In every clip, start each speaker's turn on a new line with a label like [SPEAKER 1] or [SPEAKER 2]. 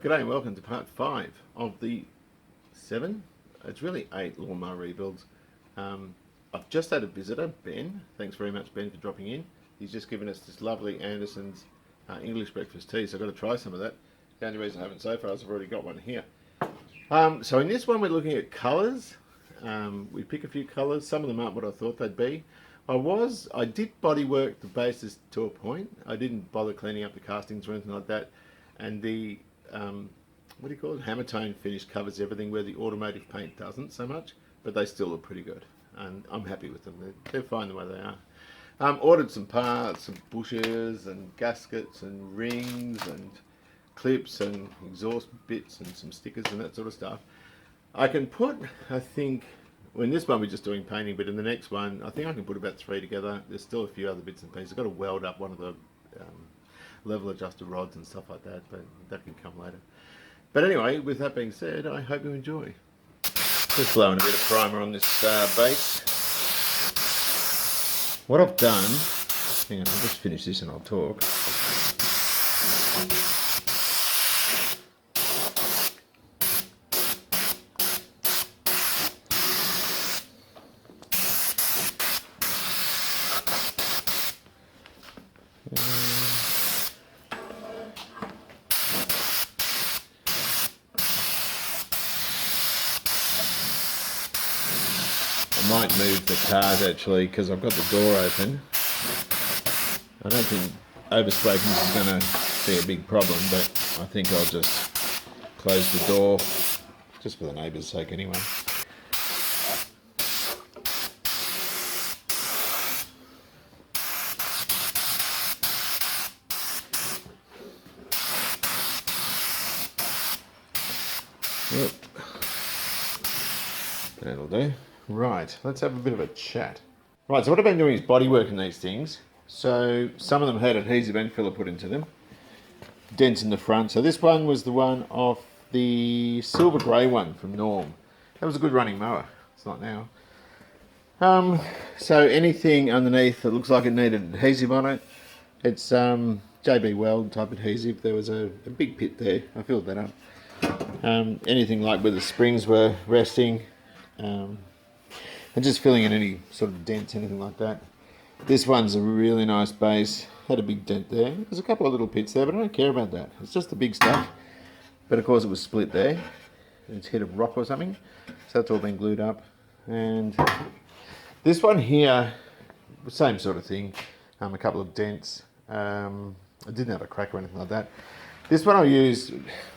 [SPEAKER 1] G'day and welcome to part 5 of the 7, it's really 8 lawnmower rebuilds. I've just had a visitor, Ben. Thanks very much, Ben, for dropping in. He's just given us this lovely Anderson's English breakfast tea, so I've got to try some of that. The only reason I haven't so far is I've already got one here. So in this one we're looking at colours. We pick a few colours, some of them aren't what I thought they'd be. I did bodywork the bases to a point. I didn't bother cleaning up the castings or anything like that. And the what do you call it? Hammer tone finish covers everything where the automotive paint doesn't so much, but they still look pretty good, and I'm happy with them. They're fine the way they are. Ordered some parts, some bushes and gaskets and rings and clips and exhaust bits and some stickers and that sort of stuff. I can put, I think, well, in this one we're just doing painting, but in the next one I think I can put about 3 together. There's still a few other bits and pieces. I've got to weld up one of the level adjuster rods and stuff like that, but that can come later. But anyway, with that being said, I hope you enjoy. Just blowing a bit of primer on this base. What I've done, hang on, I'll just finish this and I'll talk. I might move the cars actually because I've got the door open. I don't think overspraying is going to be a big problem, but I think I'll just close the door just for the neighbours' sake anyway. Yep. That'll do. Right, let's have a bit of a chat. Right, so what I've been doing is bodyworking these things. So some of them had adhesive end filler put into them. Dents in the front. So this one was the one off the silver grey one from Norm. That was a good running mower. It's not now. So anything underneath that looks like it needed adhesive on it, it's JB Weld type adhesive. There was a big pit there. I filled that up. Anything like where the springs were resting. And just filling in any sort of dents, anything like that. This one's a really nice base. Had a big dent there. There's a couple of little pits there, but I don't care about that. It's just the big stuff. But of course it was split there. It's hit a rock or something. So that's all been glued up. And this one here, same sort of thing. A couple of dents. I didn't have a crack or anything like that. This one I'll use,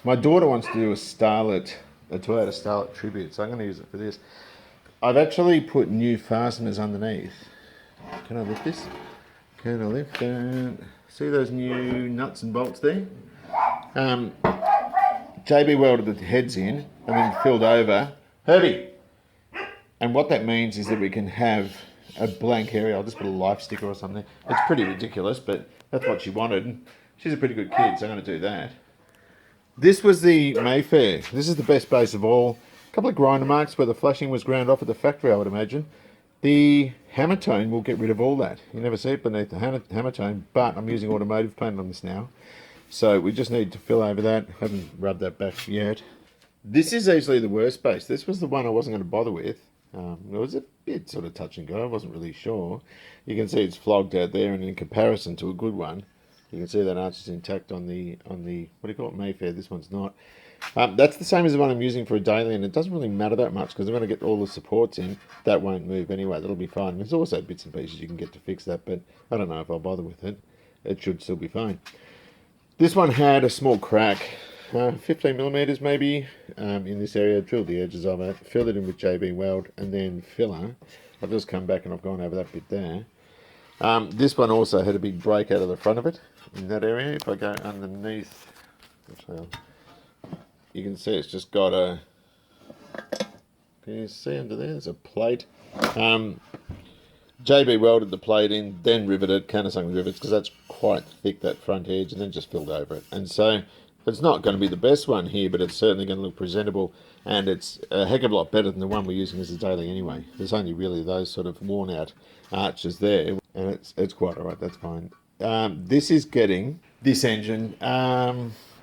[SPEAKER 1] my daughter wants to do a Toyota Starlet tribute, so I'm going to use it for this. I've actually put new fasteners underneath. Can I lift this? Can I lift that? See those new nuts and bolts there? JB welded the heads in and then filled over. Herbie! And what that means is that we can have a blank area. I'll just put a life sticker or something. It's pretty ridiculous, but that's what she wanted. She's a pretty good kid, so I'm going to do that. This was the Mayfair. This is the best base of all. A couple of grinder marks where the flashing was ground off at the factory, I would imagine. The hammer tone will get rid of all that. You never see it beneath the hammer tone, but I'm using automotive paint on this now. So we just need to fill over that. Haven't rubbed that back yet. This is easily the worst base. This was the one I wasn't going to bother with. It was a bit sort of touch and go. I wasn't really sure. You can see it's flogged out there, and in comparison to a good one, you can see that arch is intact on the what do you call it, Mayfair. This one's not. That's the same as the one I'm using for a daily, and it doesn't really matter that much because I'm going to get all the supports in. That won't move anyway. That'll be fine. There's also bits and pieces you can get to fix that, but I don't know if I'll bother with it. It should still be fine. This one had a small crack, 15 millimeters maybe, in this area. Drilled the edges of it, filled it in with JB Weld, and then filler. I've just come back and I've gone over that bit there. This one also had a big break out of the front of it in that area. If I go underneath, you can see it's just got a, can you see under there? There's a plate. JB welded the plate in, then riveted, countersunk with rivets because that's quite thick, that front edge, and then just filled over it. And so it's not going to be the best one here, but it's certainly going to look presentable, and it's a heck of a lot better than the one we're using as a daily anyway. There's only really those sort of worn out arches there, and it's quite alright, that's fine. This is getting, this engine,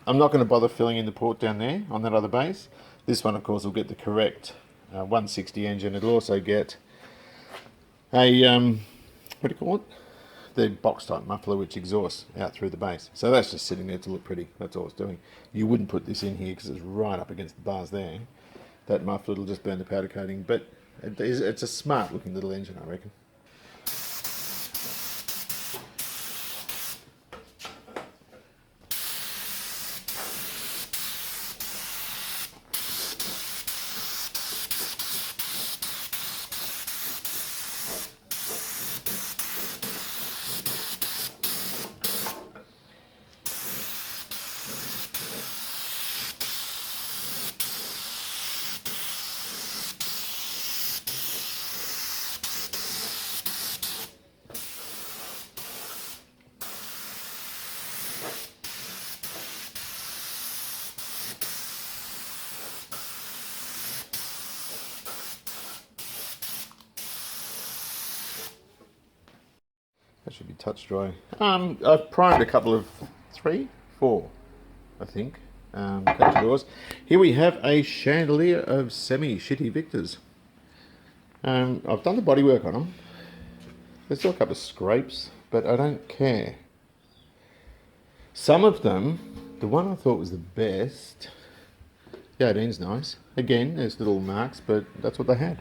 [SPEAKER 1] I'm not going to bother filling in the port down there on that other base. This one, of course, will get the correct 160 engine. It'll also get a, what do you call it? The box type muffler which exhausts out through the base. So that's just sitting there to look pretty. That's all it's doing. You wouldn't put this in here because it's right up against the bars there. That muffler will just burn the powder coating, but it's a smart looking little engine, I reckon. That should be touch dry. I've primed a couple of 4, I think, capture doors. Here we have a chandelier of semi-shitty Victas. I've done the bodywork on them. There's still a couple of scrapes, but I don't care. Some of them, the one I thought was the best, the 18's nice. Again, there's little marks, but that's what they had.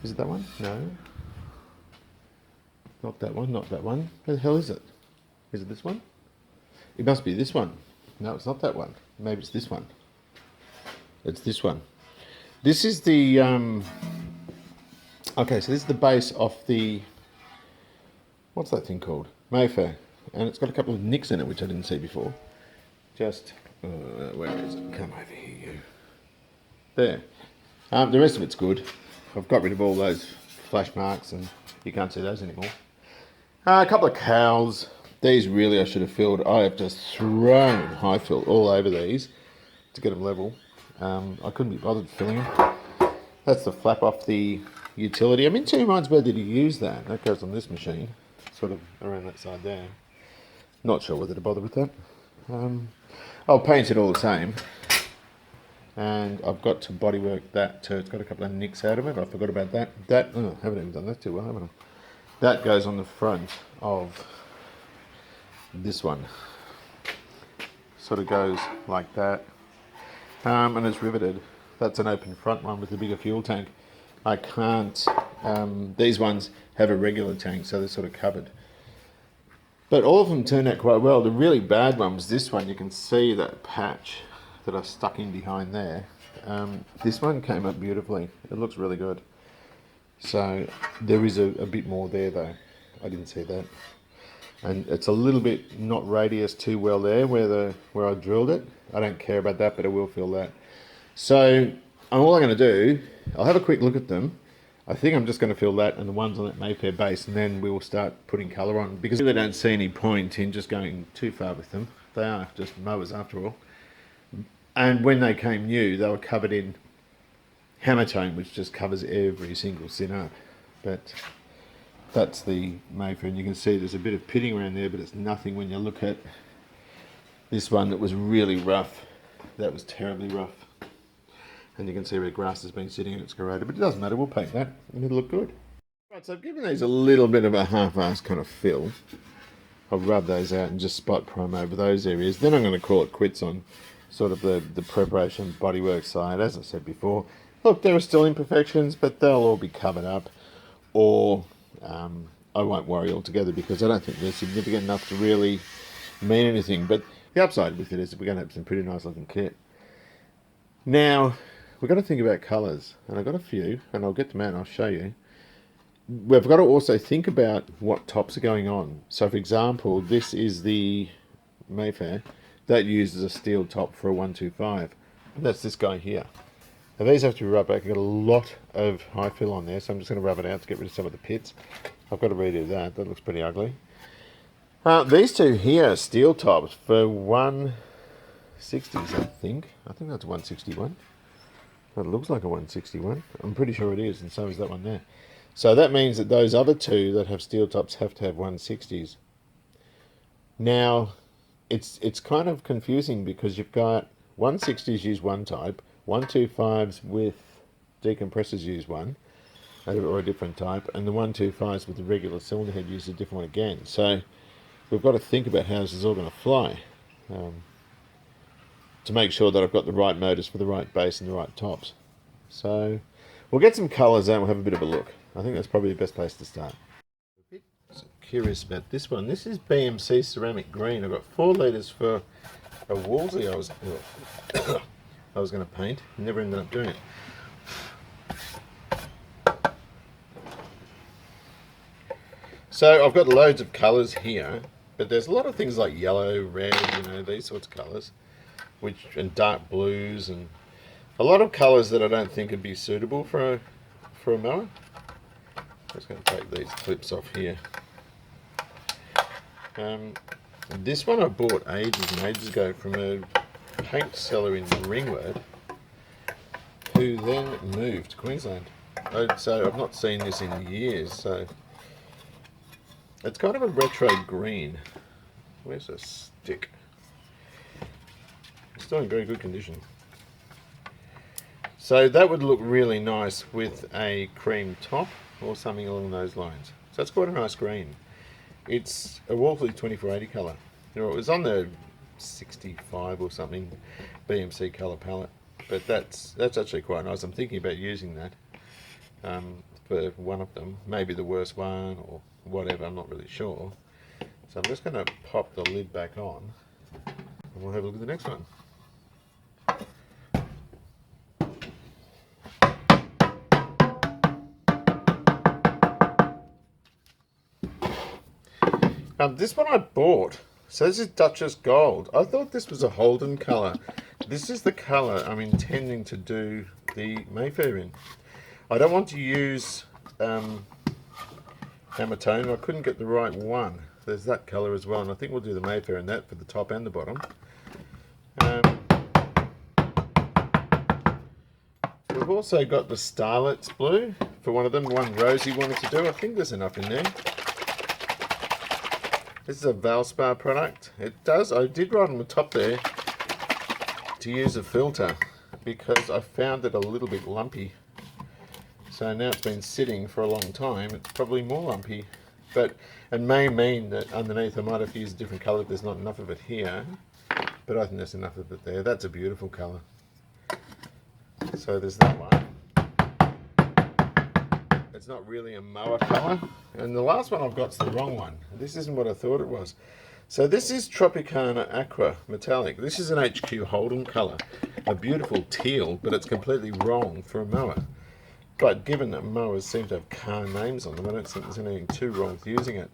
[SPEAKER 1] Is it that one? No. Not that one, not that one. Where the hell is it? Is it this one? It must be this one. No, it's not that one. Maybe it's this one. It's this one. This is the, okay, so this is the base off the, what's that thing called? Mayfair. And it's got a couple of nicks in it, which I didn't see before. Just, where is it? Come over here, you. There. The rest of it's good. I've got rid of all those flash marks and you can't see those anymore. A couple of cowls. These really I should have filled. I have just thrown high fill all over these to get them level. I couldn't be bothered filling them. That's the flap off the utility. I'm in two minds whether to use that. That goes on this machine, sort of around that side there. Not sure whether to bother with that. I'll paint it all the same. And I've got to bodywork that too. It's got a couple of nicks out of it. I forgot about that. I haven't even done that too well, haven't I? That goes on the front of this one. Sort of goes like that. And it's riveted. That's an open front one with a bigger fuel tank. I can't, these ones have a regular tank, so they're sort of covered. But all of them turned out quite well. The really bad one was this one. You can see that patch that I stuck in behind there. This one came up beautifully. It looks really good. So there is a bit more there though. I didn't see that. And it's a little bit not radius too well there where I drilled it. I don't care about that, but I will fill that. So all I'm going to do, I'll have a quick look at them. I think I'm just going to fill that and the ones on that Mayfair base, and then we will start putting colour on, because I really don't see any point in just going too far with them. They are just mowers after all. And when they came new, they were covered in hammer-tone, which just covers every single sin up. But that's the Mayfair, and you can see there's a bit of pitting around there, but it's nothing when you look at this one that was really rough. That was terribly rough. And you can see where grass has been sitting and it's corroded, but it doesn't matter, we'll paint that and it'll look good. Right, so I've given these a little bit of a half-assed kind of fill. I'll rub those out and just spot prime over those areas. Then I'm going to call it quits on sort of the preparation bodywork side. As I said before, look, there are still imperfections, but they'll all be covered up, or I won't worry altogether because I don't think they're significant enough to really mean anything. But the upside with it is that we're going to have some pretty nice looking kit. Now, we've got to think about colours, and I've got a few, and I'll get them out and I'll show you. We've got to also think about what tops are going on. So, for example, this is the Mayfair. That uses a steel top for a 125. And that's this guy here. Now, these have to be rubbed back. I've got a lot of high fill on there, so I'm just going to rub it out to get rid of some of the pits. I've got to redo that. That looks pretty ugly. These two here are steel tops for 160s, I think. I think that's a 161. That looks like a 161. I'm pretty sure it is, and so is that one there. So that means that those other two that have steel tops have to have 160s. Now, it's kind of confusing because you've got 160s use one type, 125s with decompressors use one, or a different type, and the 125s with the regular cylinder head use a different one again. So we've got to think about how this is all going to fly, to make sure that I've got the right motors for the right base and the right tops. So we'll get some colours and we'll have a bit of a look. I think that's probably the best place to start. A bit curious about this one. This is BMC ceramic green. I've got 4 litres for a Wolseley I was going to paint. Never ended up doing it. So I've got loads of colours here, but there's a lot of things like yellow, red, these sorts of colours, and dark blues, and a lot of colours that I don't think would be suitable for a mower. I'm just going to take these clips off here. This one I bought ages and ages ago from a paint seller in Ringwood, who then moved to Queensland. So I've not seen this in years. So it's kind of a retro green. Where's the stick? It's still in very good condition. So that would look really nice with a cream top or something along those lines. So it's quite a nice green. It's a Wolseley 2480 colour. It was on the 65 or something BMC colour palette, but that's actually quite nice. I'm thinking about using that for one of them, maybe the worst one or whatever, I'm not really sure. So I'm just going to pop the lid back on and we'll have a look at the next one. This one I bought. So this is Duchess Gold. I thought this was a Holden colour. This is the colour I'm intending to do the Mayfair in. I don't want to use Hammertone. I couldn't get the right one. There's that colour as well, and I think we'll do the Mayfair in that for the top and the bottom. We've also got the Starlet's blue for one of them, one Rosie wanted to do. I think there's enough in there. This is a Valspar product. It does, I did write on the top there to use a filter because I found it a little bit lumpy. So now it's been sitting for a long time, it's probably more lumpy. But it may mean that underneath I might have to use a different colour if there's not enough of it here. But I think there's enough of it there. That's a beautiful colour. So there's that one. It's not really a mower colour. And the last one I've got's the wrong one. This isn't what I thought it was. So this is Tropicana Aqua Metallic. This is an HQ Holden colour. A beautiful teal, but it's completely wrong for a mower. But given that mowers seem to have car names on them, I don't think there's anything too wrong with using it.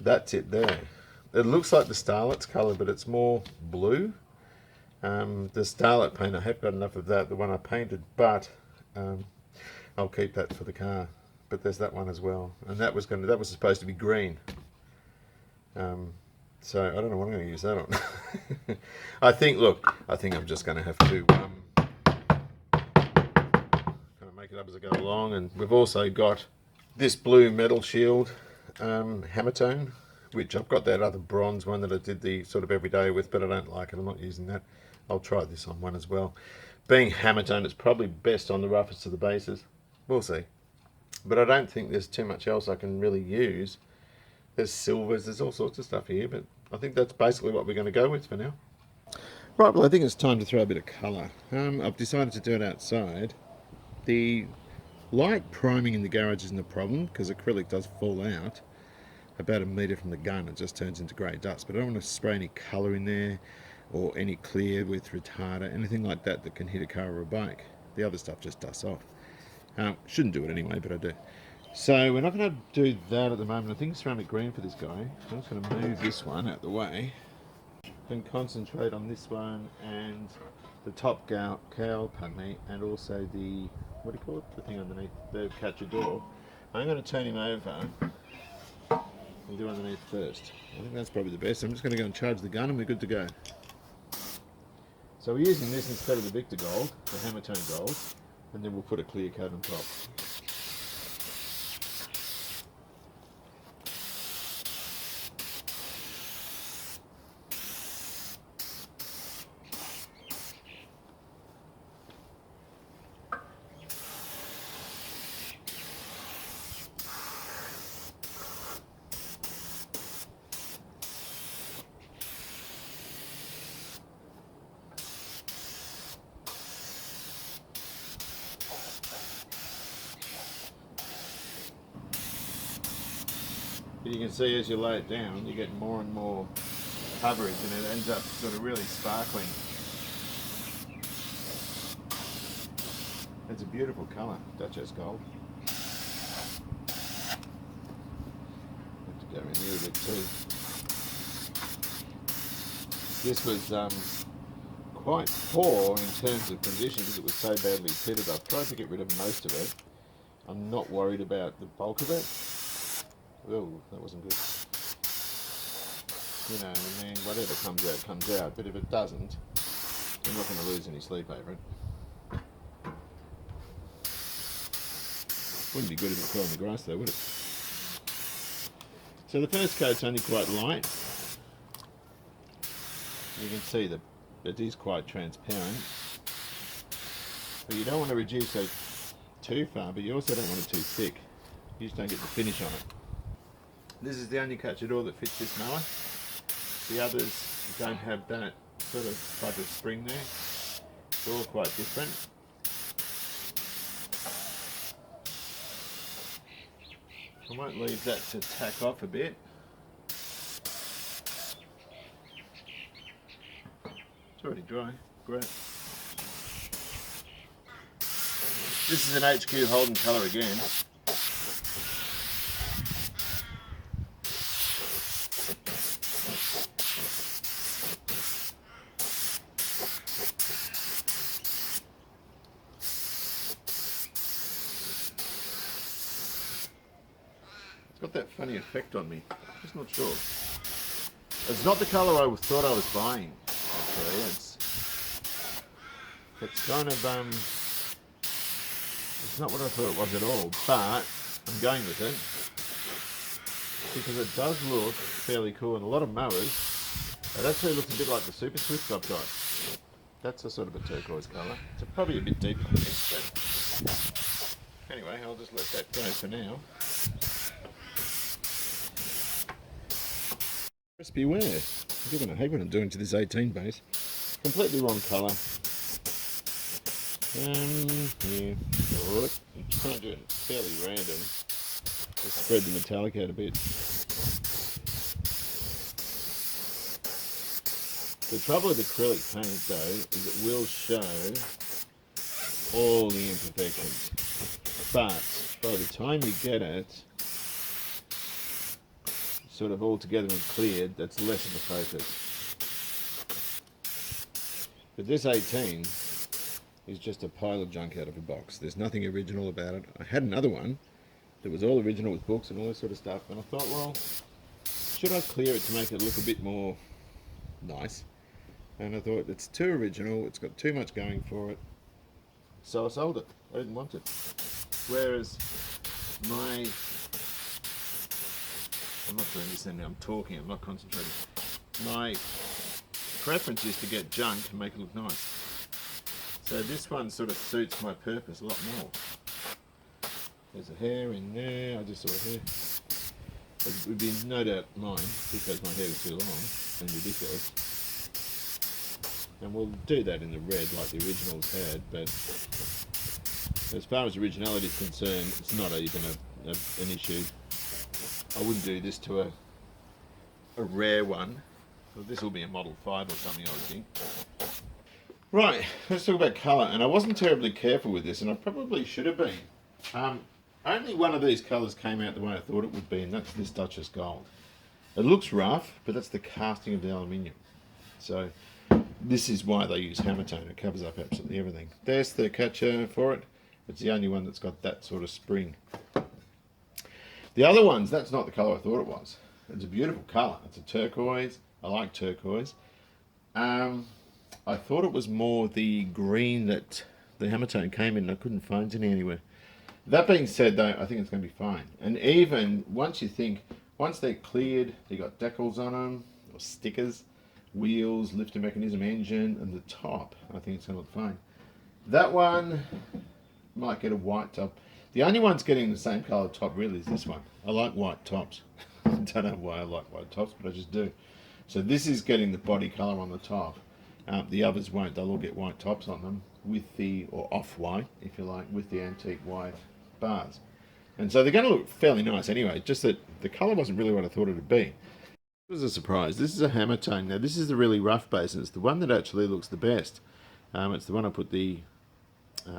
[SPEAKER 1] That's it there. It looks like the Starlet's colour, but it's more blue. The Starlet paint, I have got enough of that, the one I painted, but I'll keep that for the car. But there's that one as well, and that was supposed to be green. So I don't know what I'm going to use that on. I think I'm just going to have to make it up as I go along. And we've also got this blue metal shield Hammertone, which I've got that other bronze one that I did the sort of everyday with, but I don't like it. I'm not using that. I'll try this on one as well. Being Hammertone, it's probably best on the roughest of the bases. We'll see. But I don't think there's too much else I can really use. There's silvers, there's all sorts of stuff here, but I think that's basically what we're going to go with for now. Right, well I think it's time to throw a bit of colour. I've decided to do it outside. The light priming in the garage isn't a problem because acrylic does fall out about a metre from the gun. It just turns into grey dust, but I don't want to spray any colour in there or any clear with retarder, anything like that that can hit a car or a bike. The other stuff just dusts off. Shouldn't do it anyway, but I do. So we're not going to do that at the moment. I think ceramic green for this guy. I'm just going to move this one out of the way and concentrate on this one and the top cowl, and also the, what do you call it? The thing underneath, the catcher door. I'm going to turn him over and do underneath first. I think that's probably the best. I'm just going to go and charge the gun and we're good to go. So we're using this instead of the Victa Gold, the Hammertone Gold, and then we'll put a clear coat on top. But you can see as you lay it down, you get more and more coverage, and it ends up sort of really sparkling. It's a beautiful colour, Duchess Gold. Have to go in here a bit too. This was quite poor in terms of condition because it was so badly pitted. I've tried to get rid of most of it. I'm not worried about the bulk of it. Oh, that wasn't good. You know, I mean, whatever comes out, comes out. But if it doesn't, you're not going to lose any sleep over it. Wouldn't be good if it fell in the grass though, would it? So the first coat's only quite light. You can see that it is quite transparent. But you don't want to reduce it too far, but you also don't want it too thick. You just don't get the finish on it. This is the only cacciador that fits this mower. The others don't have that sort of type of spring there. They're all quite different. I might leave that to tack off a bit. It's already dry. Great. This is an HQ Holden colour again. Got that funny effect on me. Just not sure. It's not the colour I thought I was buying. Actually, it's kind of it's not what I thought it was at all. But I'm going with it because it does look fairly cool. And a lot of mowers, it actually looks a bit like the Super Swift I've got. That's a sort of a turquoise colour. It's probably a bit deeper than this, but anyway, I'll just let that go for now. Just beware. You're going to hate what I'm doing to this 18 base. Completely wrong colour. Yeah. Alright. I'm trying to do it fairly random. Just spread the metallic out a bit. The trouble with acrylic paint though is it will show all the imperfections. But by the time you get it sort of all together and cleared, that's less of a focus. But this 18 is just a pile of junk out of a box. There's nothing original about it. I had another one that was all original with books and all this sort of stuff, and I thought, well, should I clear it to make it look a bit more nice? And I thought, it's too original, it's got too much going for it, so I sold it. I didn't want it. Whereas I'm not doing this now, I'm talking, I'm not concentrating. My preference is to get junk and make it look nice. So this one sort of suits my purpose a lot more. There's a hair in there, I just saw a hair. It would be no doubt mine because my hair was too long and ridiculous. And we'll do that in the red like the originals had, but as far as originality is concerned, it's not even an issue. I wouldn't do this to a rare one. Well, this will be a Model 5 or something, I would think. Right, let's talk about colour. And I wasn't terribly careful with this, and I probably should have been. Only one of these colours came out the way I thought it would be, and that's this Duchess Gold. It looks rough, but that's the casting of the aluminium. So this is why they use hammer tone. It covers up absolutely everything. There's the catcher for it. It's the only one that's got that sort of spring. The other ones, that's not the colour I thought it was. It's a beautiful colour. It's a turquoise. I like turquoise. I thought it was more the green that the hammer tone came in and I couldn't find any anywhere. That being said though, I think it's going to be fine. And even once they're cleared, they got decals on them, or stickers, wheels, lifter mechanism, engine, and the top, I think it's going to look fine. That one might get a white top. The only one's getting the same colour top really is this one. I like white tops. I don't know why I like white tops, but I just do. So this is getting the body colour on the top. The others won't. They'll all get white tops on them with the, or off-white, if you like, with the antique white bars. And so they're going to look fairly nice anyway, just that the colour wasn't really what I thought it would be. It was a surprise. This is a hammer tone. Now this is the really rough base, and it's the one that actually looks the best. It's the one I put the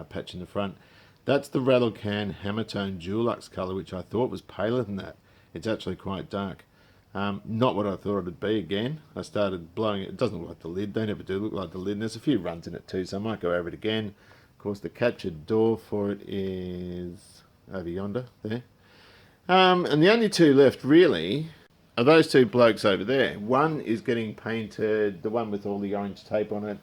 [SPEAKER 1] patch in the front. That's the Rattle Can Hammer Tone Dulux colour, which I thought was paler than that. It's actually quite dark. Not what I thought it would be again. I started blowing it. It doesn't look like the lid. They never do look like the lid. And there's a few runs in it too, so I might go over it again. Of course, the captured door for it is over yonder, there. And the only two left, really, are those two blokes over there. One is getting painted, the one with all the orange tape on it.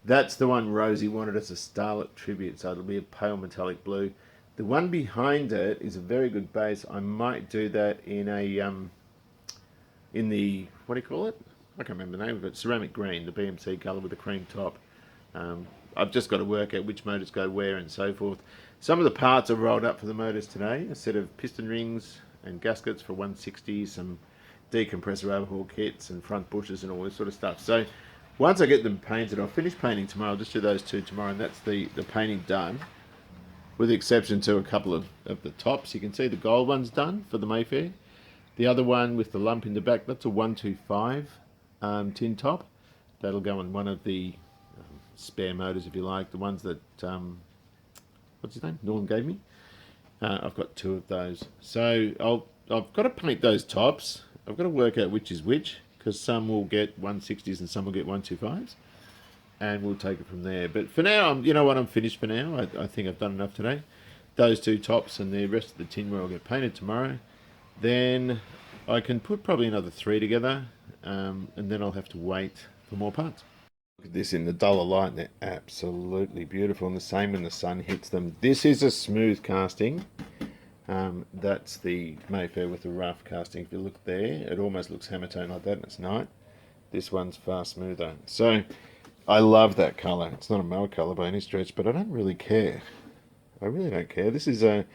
[SPEAKER 1] That's the one Rosie wanted as a Starlet tribute, so it'll be a pale metallic blue. The one behind it is a very good base. I might do that in a in the, what do you call it? I can't remember the name of it. Ceramic green, the BMC colour with the cream top. I've just got to work out which motors go where and so forth. Some of the parts are rolled up for the motors today. A set of piston rings and gaskets for 160, some decompressor overhaul kits and front bushes and all this sort of stuff. So once I get them painted, I'll finish painting tomorrow. I'll just do those two tomorrow, and that's the painting done, with the exception to a couple of the tops. You can see the gold one's done for the Mayfair. The other one with the lump in the back, that's a 125 tin top. That'll go on one of the spare motors, if you like, the ones that, what's his name, Norm gave me. I've got two of those. So I've got to paint those tops. I've got to work out which is which, because some will get 160s and some will get 125s, and we'll take it from there. But for now, you know what, I'm finished for now. I think I've done enough today. Those two tops and the rest of the tinware will get painted tomorrow. Then I can put probably another 3 together, and then I'll have to wait for more parts. Look at this in the duller light, and they're absolutely beautiful, and the same when the sun hits them. This is a smooth casting. That's the Mayfair with the rough casting. If you look there, it almost looks hammer tone like that, and it's not. This one's far smoother. So I love that colour. It's not a mower colour by any stretch, but I don't really care. I really don't care. This is a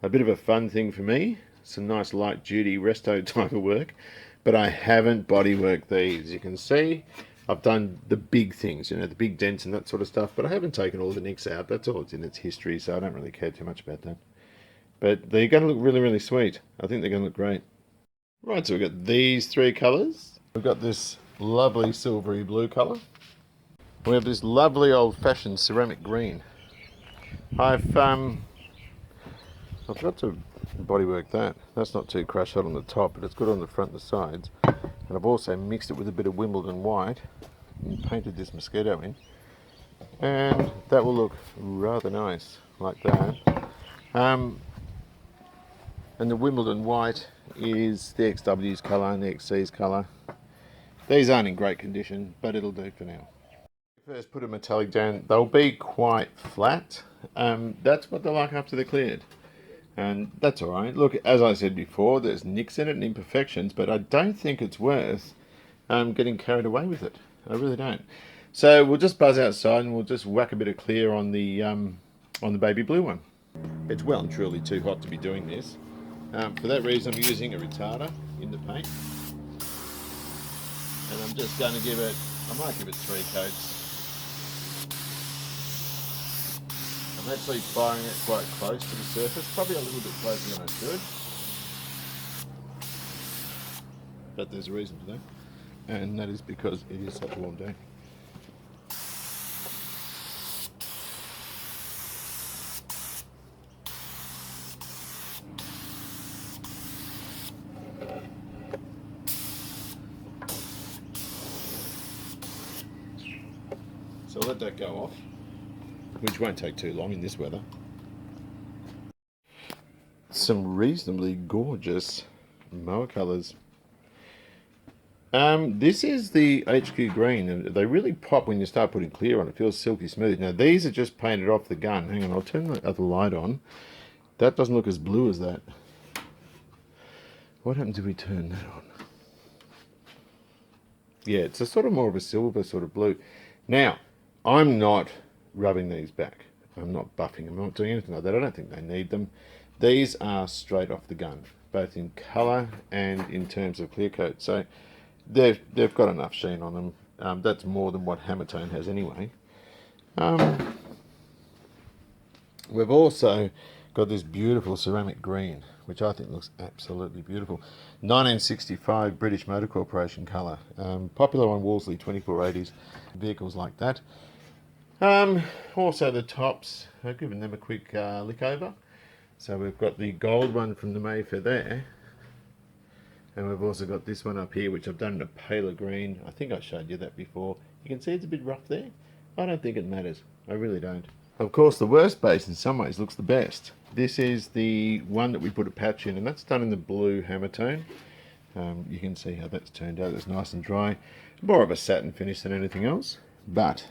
[SPEAKER 1] bit of a fun thing for me. It's a nice light duty resto type of work, but I haven't bodyworked these. You can see I've done the big things, you know, the big dents and that sort of stuff, but I haven't taken all the nicks out. That's all it's in its history, so I don't really care too much about that. But they're going to look really, really sweet. I think they're going to look great. Right, so we've got these 3 colours. We've got this lovely silvery blue colour. We have this lovely old-fashioned ceramic green. I've got to bodywork that. That's not too crash hot on the top, but it's good on the front and the sides. And I've also mixed it with a bit of Wimbledon white and painted this mosquito in. And that will look rather nice, like that. And the Wimbledon white is the XW's colour and the XC's colour. These aren't in great condition, but it'll do for now. First put a metallic down, they'll be quite flat. That's what they're like after they're cleared. And that's alright. Look, as I said before, there's nicks in it and imperfections, but I don't think it's worth getting carried away with it. I really don't. So we'll just buzz outside and we'll just whack a bit of clear on the baby blue one. It's well and truly too hot to be doing this. For that reason, I'm using a retarder in the paint. And I'm just going to give it, I might give it 3 coats. I'm actually firing it quite close to the surface, probably a little bit closer than I should. But there's a reason for that. And that is because it is such a warm day. So I'll let that go off, which won't take too long in this weather. Some reasonably gorgeous mower colours. This is the HQ green, and they really pop when you start putting clear on. It feels silky smooth. Now these are just painted off the gun. Hang on, I'll turn the other light on. That doesn't look as blue as that. What happens if we turn that on? Yeah, it's a sort of more of a silver sort of blue. Now, I'm not rubbing these back. I'm not buffing them. I'm not doing anything like that. I don't think they need them. These are straight off the gun, both in colour and in terms of clear coat. So they've got enough sheen on them. That's more than what Hammertone has anyway. We've also got this beautiful ceramic green, which I think looks absolutely beautiful. 1965 British Motor Corporation colour. Popular on Wolseley 2480s, vehicles like that. Also the tops, I've given them a quick lick over. So we've got the gold one from the Mayfair there. And we've also got this one up here, which I've done in a paler green. I think I showed you that before. You can see it's a bit rough there. I don't think it matters. I really don't. Of course, the worst base in some ways looks the best. This is the one that we put a patch in, and that's done in the blue hammer tone. You can see how that's turned out. It's nice and dry. More of a satin finish than anything else, but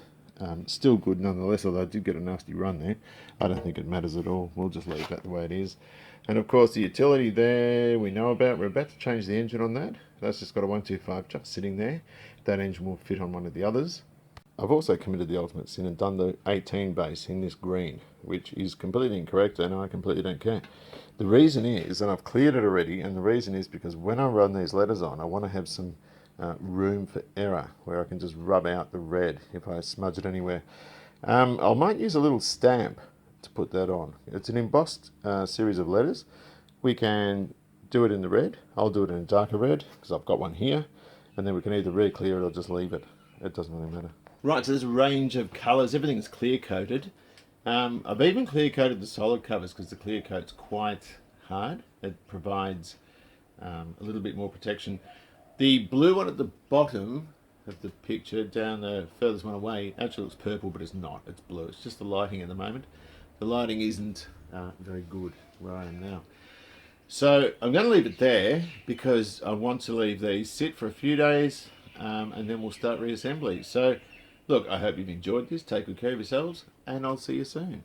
[SPEAKER 1] still good nonetheless, although I did get a nasty run there. I don't think it matters at all. We'll just leave that the way it is. And of course the utility there we know about. We're about to change the engine on that. That's just got a 125 just sitting there. That engine will fit on one of the others. I've also committed the ultimate sin and done the 18 base in this green, which is completely incorrect, and I completely don't care. The reason is, and I've cleared it already, and the reason is because when I run these letters on, I want to have some room for error, where I can just rub out the red if I smudge it anywhere. I might use a little stamp to put that on. It's an embossed series of letters. We can do it in the red. I'll do it in a darker red, because I've got one here, and then we can either re-clear it or just leave it. It doesn't really matter. Right, so there's a range of colours. Everything's clear coated. I've even clear coated the solid covers because the clear coat's quite hard. It provides a little bit more protection. The blue one at the bottom of the picture, down the furthest one away, actually looks purple, but it's not. It's blue. It's just the lighting at the moment. The lighting isn't very good where I am now. So I'm going to leave it there because I want to leave these sit for a few days and then we'll start reassembly. So look, I hope you've enjoyed this. Take good care of yourselves, and I'll see you soon.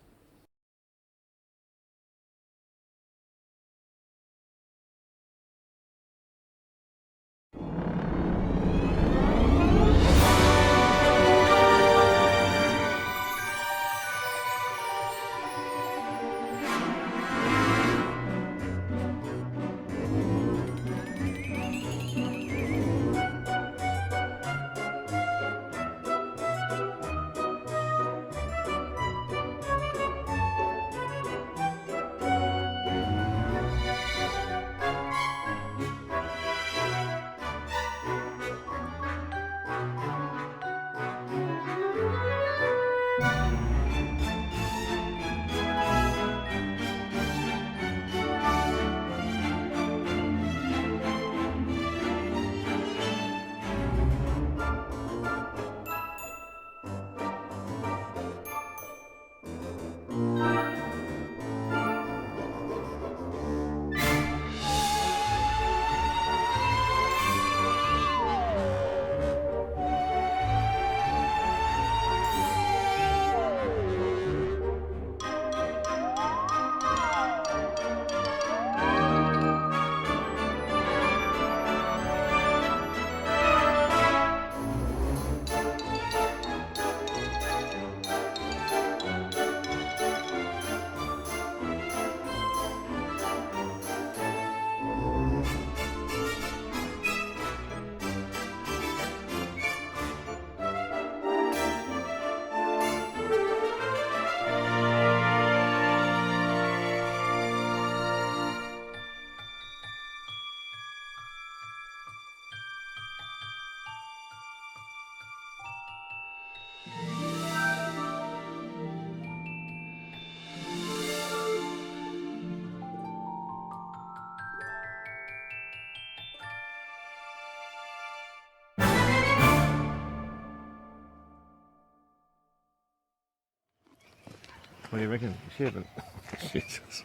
[SPEAKER 1] What do you reckon? Jesus.